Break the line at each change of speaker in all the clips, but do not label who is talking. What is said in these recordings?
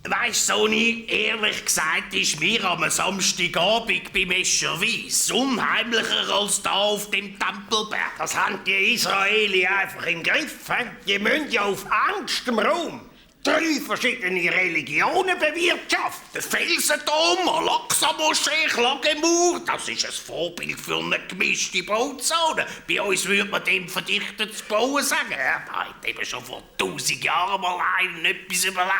Weisst Soni, ehrlich gesagt ist mir am Samstagabend beim Escherwies unheimlicher als da auf dem Tempelberg.
Das haben die Israeli einfach im Griff. Die müssen ja auf engstem Raum 3 verschiedene Religionen bewirtschaften.
Der Felsenturm, Al-Aqsa-Moschee, Klagemauer, das ist ein Vorbild für eine gemischte Bauzone. Bei uns würde man dem verdichtetes Bauen sagen. Er hat eben schon vor 1000 Jahren mal einen etwas überlegt.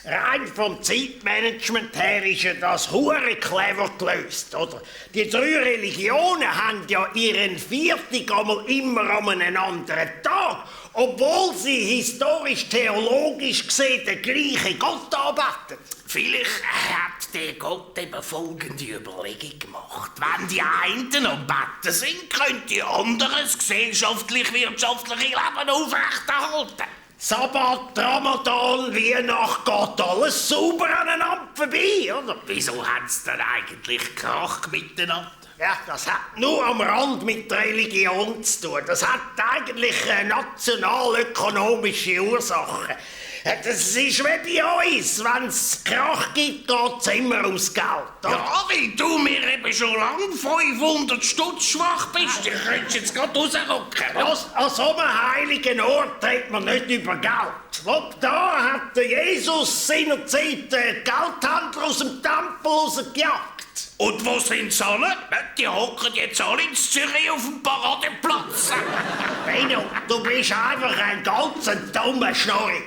Rein vom Zeitmanagement her ist ja das hure clever gelöst, oder? Die 3 Religionen haben ja ihren Viertag immer an einem anderen Tag, obwohl sie historisch-theologisch gesehen den gleichen Gott anbeten.
Vielleicht hat der Gott eben folgende Überlegung gemacht. Wenn die einen am Betten sind, können die anderen das gesellschaftlich-wirtschaftliche Leben aufrechterhalten.
Sabbat, Ramadan, Weihnacht, geht alles sauber aneinander vorbei, oder?
Wieso haben sie denn eigentlich Krach miteinander?
Ja, das hat nur am Rand mit Religion zu tun. Das hat eigentlich nationalökonomische Ursachen. Das ist wie bei uns. Wenn es Krach gibt, geht es immer ums Geld. Oder?
Ja, weil du mir eben schon lang 500 Stutz schwach bist. Ich könnte jetzt gerade rausrücken.
An so einem heiligen Ort redet man nicht über Geld. Schau, da hat der Jesus seinerzeit Geldhändler aus dem Tempel rausgejagt.
Und wo sind sie alle? Die hocken jetzt alle in Zürich auf dem Paradeplatz.
Benno, du bist einfach ein ganz dummer Schnorri.